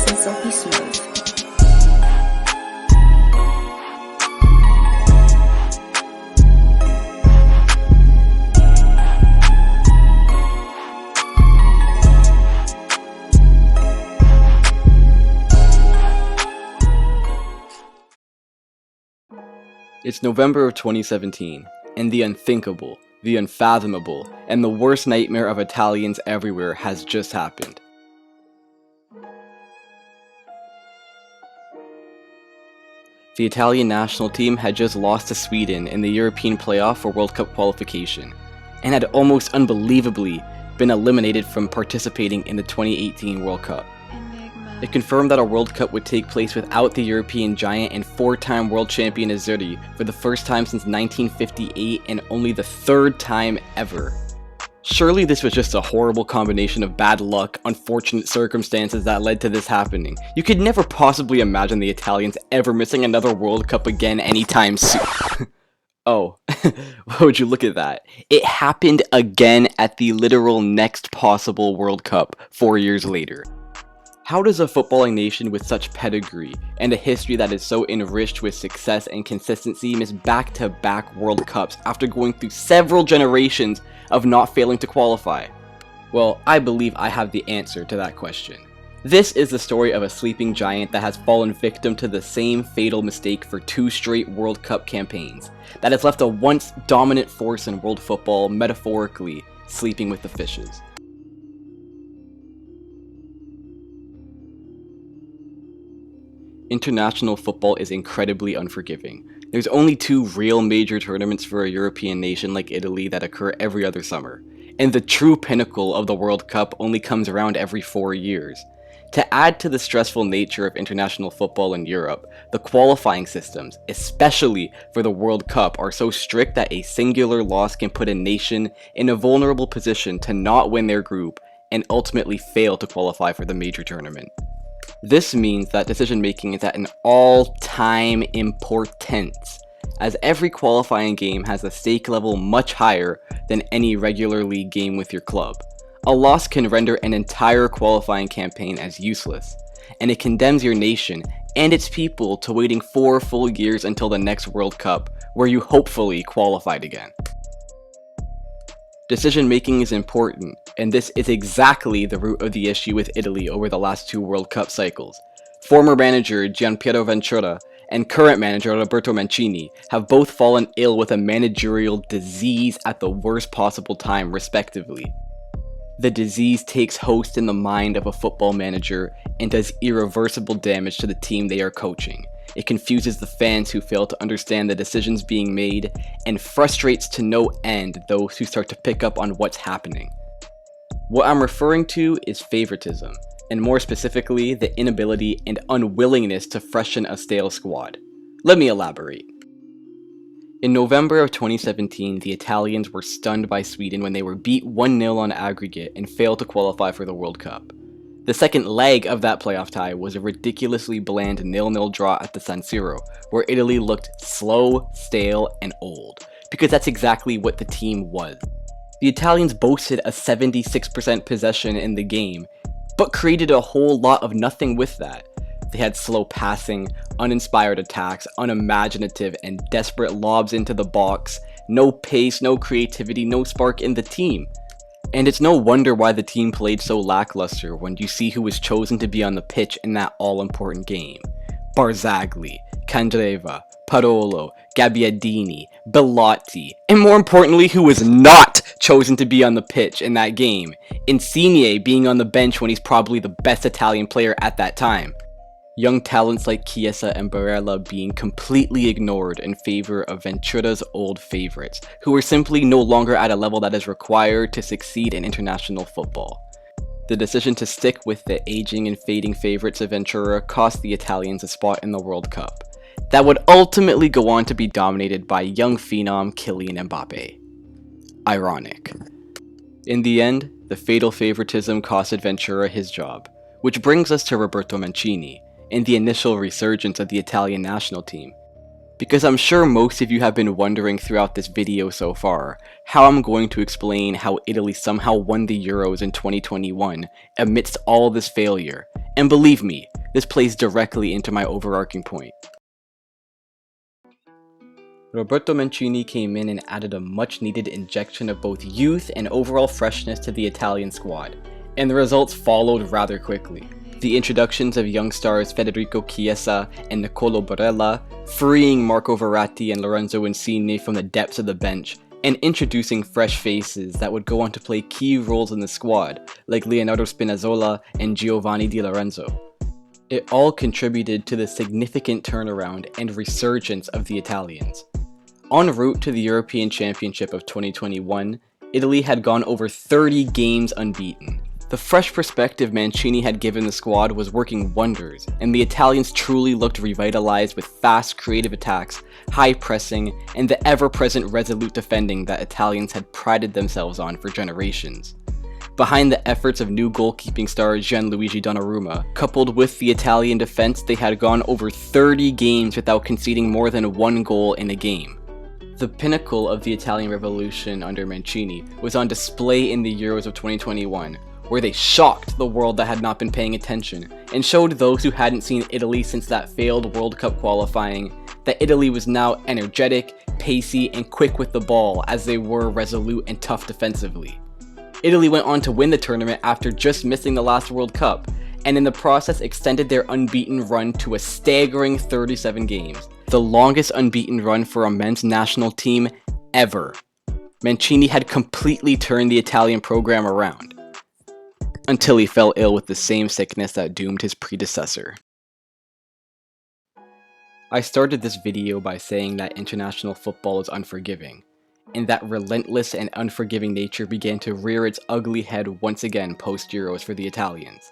nice and silky smooth. It's November of 2017, and the unthinkable, the unfathomable, and the worst nightmare of Italians everywhere has just happened. The Italian national team had just lost to Sweden in the European playoff for World Cup qualification, and had almost unbelievably been eliminated from participating in the 2018 World Cup. It confirmed that a World Cup would take place without the European giant and four-time world champion Azzurri for the first time since 1958 and only the third time ever. Surely this was just a horrible combination of bad luck, unfortunate circumstances that led to this happening. You could never possibly imagine the Italians ever missing another World Cup again anytime soon. Oh, why would you look at that? It happened again at the literal next possible World Cup 4 years later. How does a footballing nation with such pedigree and a history that is so enriched with success and consistency miss back-to-back World Cups after going through several generations of not failing to qualify? Well, I believe I have the answer to that question. This is the story of a sleeping giant that has fallen victim to the same fatal mistake for 2 straight World Cup campaigns, that has left a once dominant force in world football metaphorically sleeping with the fishes. International football is incredibly unforgiving. There's only 2 real major tournaments for a European nation like Italy that occur every other summer, and the true pinnacle of the World Cup only comes around every 4 years. To add to the stressful nature of international football in Europe, the qualifying systems, especially for the World Cup, are so strict that a singular loss can put a nation in a vulnerable position to not win their group and ultimately fail to qualify for the major tournament. This means that decision making is at an all-time importance, as every qualifying game has a stake level much higher than any regular league game with your club. A loss can render an entire qualifying campaign as useless, and it condemns your nation and its people to waiting 4 full years until the next World Cup, where you hopefully qualified again. Decision making is important, and this is exactly the root of the issue with Italy over the last 2 World Cup cycles. Former manager Gianpiero Ventura and current manager Roberto Mancini have both fallen ill with a managerial disease at the worst possible time, respectively. The disease takes host in the mind of a football manager and does irreversible damage to the team they are coaching. It confuses the fans who fail to understand the decisions being made, and frustrates to no end those who start to pick up on what's happening. What I'm referring to is favoritism, and more specifically, the inability and unwillingness to freshen a stale squad. Let me elaborate. In November of 2017, the Italians were stunned by Sweden when they were beat 1-0 on aggregate and failed to qualify for the World Cup. The second leg of that playoff tie was a ridiculously bland 0-0 draw at the San Siro, where Italy looked slow, stale, and old, because that's exactly what the team was. The Italians boasted a 76% possession in the game, but created a whole lot of nothing with that. They had slow passing, uninspired attacks, unimaginative and desperate lobs into the box, no pace, no creativity, no spark in the team. And it's no wonder why the team played so lackluster when you see who was chosen to be on the pitch in that all-important game. Barzagli, Candreva, Parolo, Gabbiadini, Bellotti, and more importantly, who was not chosen to be on the pitch in that game. Insigne being on the bench when he's probably the best Italian player at that time. Young talents like Chiesa and Barella being completely ignored in favor of Ventura's old favorites, who were simply no longer at a level that is required to succeed in international football. The decision to stick with the aging and fading favorites of Ventura cost the Italians a spot in the World Cup, that would ultimately go on to be dominated by young phenom Kylian Mbappe. Ironic. In the end, the fatal favoritism costed Ventura his job, which brings us to Roberto Mancini, and the initial resurgence of the Italian national team. Because I'm sure most of you have been wondering throughout this video so far how I'm going to explain how Italy somehow won the Euros in 2021 amidst all this failure. And believe me, This plays directly into my overarching point. Roberto Mancini came in and added a much needed injection of both youth and overall freshness to the Italian squad, and the results followed rather quickly. The introductions of young stars Federico Chiesa and Nicolo Barella, freeing Marco Verratti and Lorenzo Insigne from the depths of the bench, and introducing fresh faces that would go on to play key roles in the squad, like Leonardo Spinazzola and Giovanni Di Lorenzo. It all contributed to the significant turnaround and resurgence of the Italians. En route to the European Championship of 2021, Italy had gone over 30 games unbeaten. The fresh perspective Mancini had given the squad was working wonders, and the Italians truly looked revitalized with fast, creative attacks, high pressing, and the ever-present resolute defending that Italians had prided themselves on for generations. Behind the efforts of new goalkeeping star Gianluigi Donnarumma, coupled with the Italian defense, they had gone over 30 games without conceding more than one goal in a game. The pinnacle of the Italian revolution under Mancini was on display in the Euros of 2021, where they shocked the world that had not been paying attention, and showed those who hadn't seen Italy since that failed World Cup qualifying that Italy was now energetic, pacey, and quick with the ball as they were resolute and tough defensively. Italy went on to win the tournament after just missing the last World Cup, and in the process extended their unbeaten run to a staggering 37 games, the longest unbeaten run for a men's national team ever. Mancini had completely turned the Italian program around, until he fell ill with the same sickness that doomed his predecessor. I started this video by saying that international football is unforgiving, and that relentless and unforgiving nature began to rear its ugly head once again post-Euros for the Italians.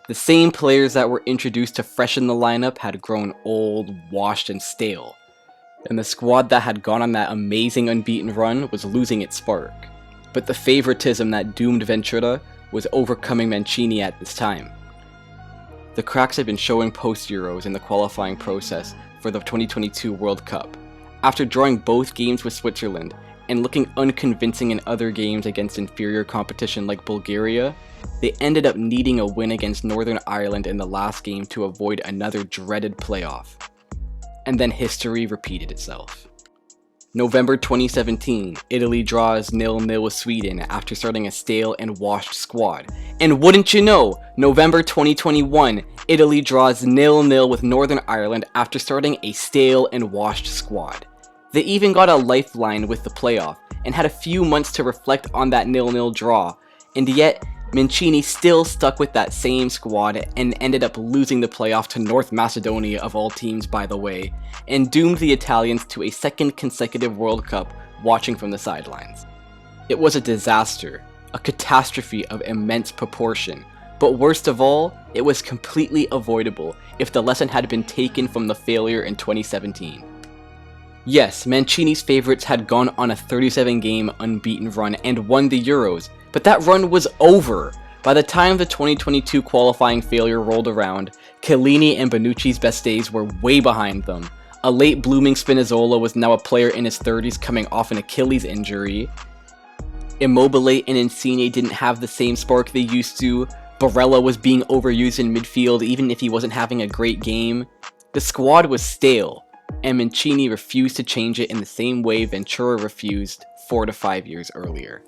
The same players that were introduced to freshen the lineup had grown old, washed, and stale, and the squad that had gone on that amazing unbeaten run was losing its spark. But the favoritism that doomed Ventura was overcoming Mancini at this time. The cracks had been showing post-Euros in the qualifying process for the 2022 World Cup. After drawing both games with Switzerland, and looking unconvincing in other games against inferior competition like Bulgaria, they ended up needing a win against Northern Ireland in the last game to avoid another dreaded playoff. And then history repeated itself. November 2017, Italy draws 0-0 with Sweden after starting a stale and washed squad. And wouldn't you know, November 2021, Italy draws 0-0 with Northern Ireland after starting a stale and washed squad. They even got a lifeline with the playoff, and had a few months to reflect on that 0-0 draw, and yet Mancini still stuck with that same squad and ended up losing the playoff to North Macedonia of all teams, by the way, and doomed the Italians to a second consecutive World Cup watching from the sidelines. It was a disaster, a catastrophe of immense proportion, but worst of all, it was completely avoidable if the lesson had been taken from the failure in 2017. Yes, Mancini's favorites had gone on a 37-game unbeaten run and won the Euros, but that run was over. By the time the 2022 qualifying failure rolled around, Chiellini and Bonucci's best days were way behind them. A late blooming Spinazzola was now a player in his 30s coming off an Achilles injury. Immobile and Insigne didn't have the same spark they used to. Barella was being overused in midfield even if he wasn't having a great game. The squad was stale, and Mancini refused to change it in the same way Ventura refused 4 to 5 years earlier.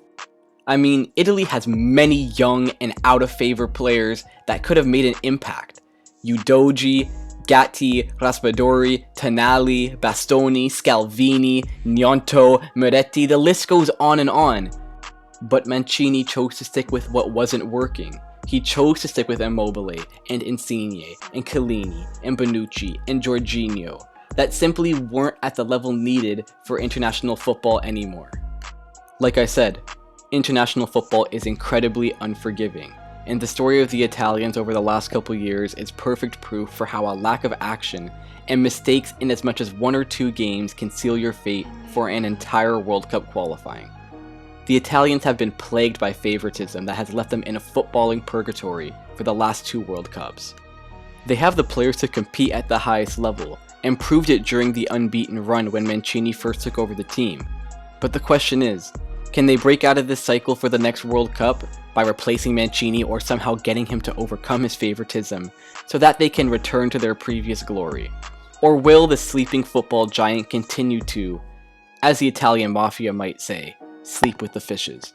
I mean, Italy has many young and out-of-favor players that could have made an impact. Udogi, Gatti, Raspadori, Tonali, Bastoni, Scalvini, Gnonto, Moretti, the list goes on and on. But Mancini chose to stick with what wasn't working. He chose to stick with Immobile, and Insigne, and Chiellini, and Bonucci, and Jorginho, that simply weren't at the level needed for international football anymore. Like I said, international football is incredibly unforgiving, and the story of the Italians over the last couple years is perfect proof for how a lack of action and mistakes in as much as 1 or 2 games can seal your fate for an entire World Cup qualifying. The Italians have been plagued by favoritism that has left them in a footballing purgatory for the last 2 World Cups. They have the players to compete at the highest level, and proved it during the unbeaten run when Mancini first took over the team. But the question is, can they break out of this cycle for the next World Cup by replacing Mancini or somehow getting him to overcome his favoritism so that they can return to their previous glory? Or will the sleeping football giant continue to, as the Italian mafia might say, sleep with the fishes?